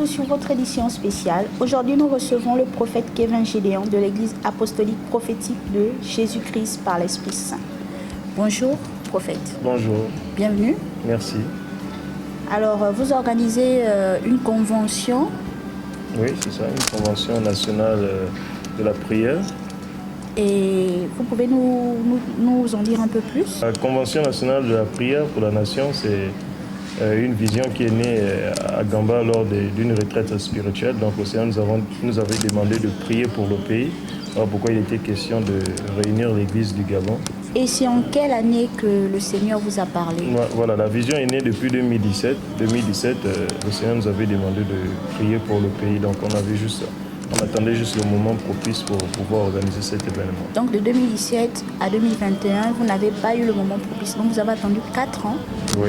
tous sur votre édition spéciale. Aujourd'hui, nous recevons le prophète Kevin Gédéon de l'Église apostolique prophétique de Jésus-Christ par l'Esprit Saint. Bonjour, prophète. Bonjour. Bienvenue. Merci. Alors, vous organisez une convention. Oui, c'est ça, une convention nationale de la prière. Et vous pouvez nous en dire un peu plus? La convention nationale de la prière pour la nation, c'est une vision qui est née à Gamba lors d'une retraite spirituelle. Donc le Seigneur nous avait demandé de prier pour le pays. Alors pourquoi il était question de réunir l'église du Gabon. Et c'est en quelle année que le Seigneur vous a parlé? Voilà, la vision est née depuis 2017. 2017, le Seigneur nous avait demandé de prier pour le pays. Donc on attendait juste le moment propice pour pouvoir organiser cet événement. Donc de 2017 à 2021, vous n'avez pas eu le moment propice. Donc vous avez attendu 4 ans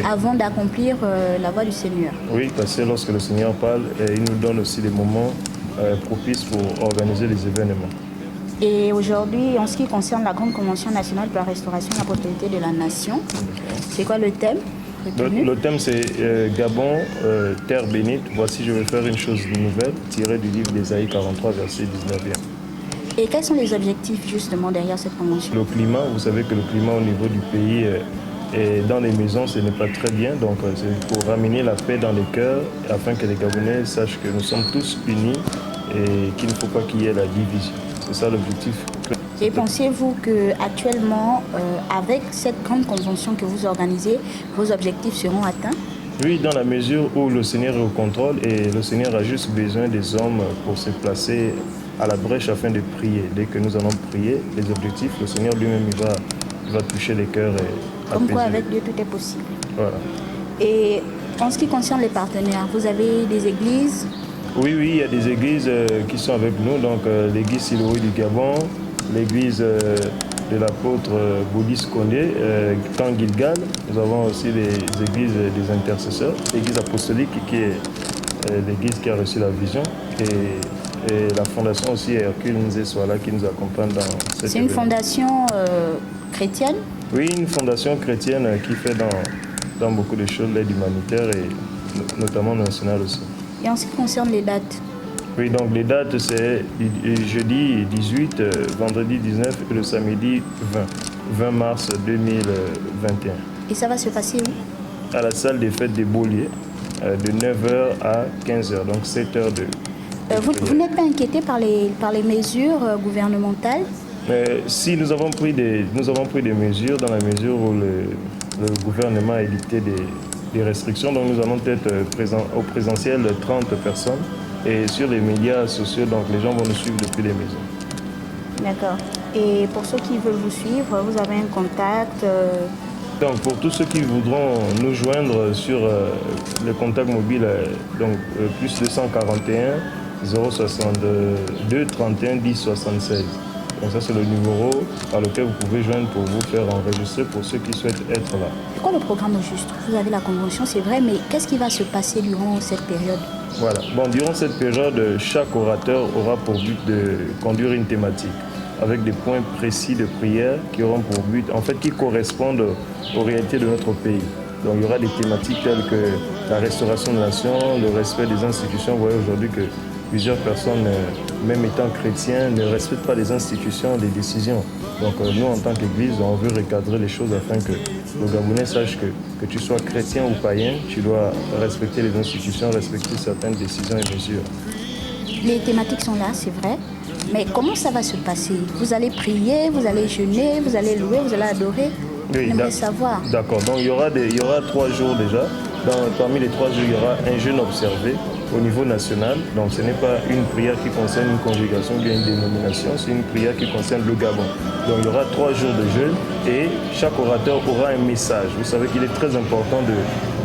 avant d'accomplir la voie du Seigneur. Oui, parce que lorsque le Seigneur parle, il nous donne aussi des moments propices pour organiser les événements. Et aujourd'hui, en ce qui concerne la Grande Convention nationale pour la restauration et la prospérité de la nation, c'est quoi le thème? Le thème c'est Gabon, terre bénite. Voici, je vais faire une chose nouvelle, tirée du livre d'Ésaïe 43, verset 19. Et quels sont les objectifs justement derrière cette convention? Le climat, vous savez que le climat au niveau du pays et dans les maisons, ce n'est pas très bien. Donc c'est pour ramener la paix dans les cœurs, afin que les Gabonais sachent que nous sommes tous unis et qu'il ne faut pas qu'il y ait la division. C'est ça l'objectif. Et pensez-vous qu'actuellement, avec cette grande convention que vous organisez, vos objectifs seront atteints? Oui, dans la mesure où le Seigneur est au contrôle et le Seigneur a juste besoin des hommes pour se placer à la brèche afin de prier. Dès que nous allons prier, les objectifs, le Seigneur lui-même il va toucher les cœurs et Comme quoi, apaiser. avec Dieu, tout est possible. Voilà. Et en ce qui concerne les partenaires, vous avez des églises? Oui, il y a des églises qui sont avec nous. Donc l'église Siloé du Gabon, l'église de l'apôtre Boudis Condé, Camp Gilgal. Nous avons aussi les églises des intercesseurs, l'église apostolique qui est l'église qui a reçu la vision et la fondation aussi Hercule Nzeswala qui nous accompagne dans cette C'est une fondation chrétienne? Oui, une fondation chrétienne qui fait dans beaucoup de choses, l'aide humanitaire et notamment nationale aussi. Et en ce qui concerne les dates? Oui, donc les dates, c'est jeudi 18, vendredi 19 et le samedi 20 mars 2021. Et ça va se passer où? À la salle des fêtes des Beauliers, de 9h à 15h, donc 7 heures de vous n'êtes pas inquiété par les mesures gouvernementales? Si nous avons pris des mesures dans la mesure où le gouvernement a édicté des restrictions, donc nous allons être au présentiel 30 personnes. Et sur les médias sociaux, donc les gens vont nous suivre depuis les maisons. D'accord. Et pour ceux qui veulent vous suivre, vous avez un contact? Donc pour tous ceux qui voudront nous joindre sur le contact mobile, donc plus 241 062 31 10 76. Donc ça c'est le numéro par lequel vous pouvez joindre pour vous faire enregistrer pour ceux qui souhaitent être là. C'est quoi le programme au juste? Vous avez la convention, c'est vrai, mais qu'est-ce qui va se passer durant cette période? Voilà. Bon, durant cette période, chaque orateur aura pour but de conduire une thématique avec des points précis de prière qui auront pour but, en fait, qui correspondent aux réalités de notre pays. Donc il y aura des thématiques telles que la restauration de la nation, le respect des institutions. Vous voyez aujourd'hui que plusieurs personnes, même étant chrétiens, ne respectent pas les institutions, les décisions. Donc nous, en tant qu'Église, on veut recadrer les choses afin que le Gabonais sache que tu sois chrétien ou païen, tu dois respecter les institutions, respecter certaines décisions et mesures. Les thématiques sont là, c'est vrai. Mais comment ça va se passer? Vous allez prier, vous allez jeûner, vous allez louer, vous allez adorer? Oui, j'aimerais savoir. D'accord. Donc il y aura 3 jours déjà. Parmi les 3 jours, il y aura un jeûne observé au niveau national. Donc ce n'est pas une prière qui concerne une congrégation ou bien une dénomination, c'est une prière qui concerne le Gabon. Donc il y aura 3 jours de jeûne et chaque orateur aura un message. Vous savez qu'il est très important de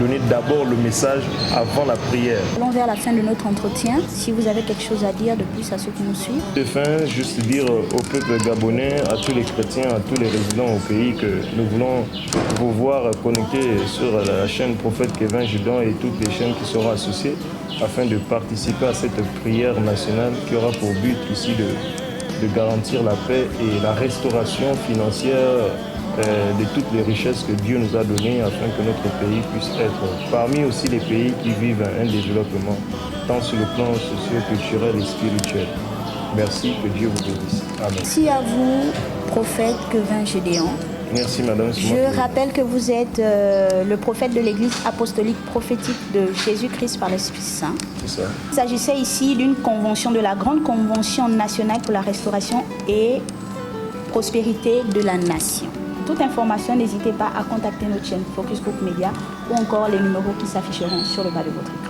donner d'abord le message avant la prière. Allons vers la fin de notre entretien. Si vous avez quelque chose à dire de plus à ceux qui nous suivent. De fin, juste dire au peuple gabonais, à tous les chrétiens, à tous les résidents au pays que nous voulons vous voir connectés sur la chaîne Prophète Kevin Gédéon et toutes les chaînes qui seront associées afin de participer à cette prière nationale qui aura pour but ici de garantir la paix et la restauration financière de toutes les richesses que Dieu nous a données afin que notre pays puisse être parmi aussi les pays qui vivent un développement, tant sur le plan socio-culturel et spirituel. Merci, que Dieu vous bénisse. Amen. Merci à vous, prophète Kevin Gédéon. Merci madame. Je rappelle que vous êtes le prophète de l'Église apostolique prophétique de Jésus-Christ par l'Esprit Saint. C'est ça. Il s'agissait ici d'une convention, de la grande convention nationale pour la restauration et prospérité de la nation. Toute information, n'hésitez pas à contacter notre chaîne Focus Group Media ou encore les numéros qui s'afficheront sur le bas de votre écran.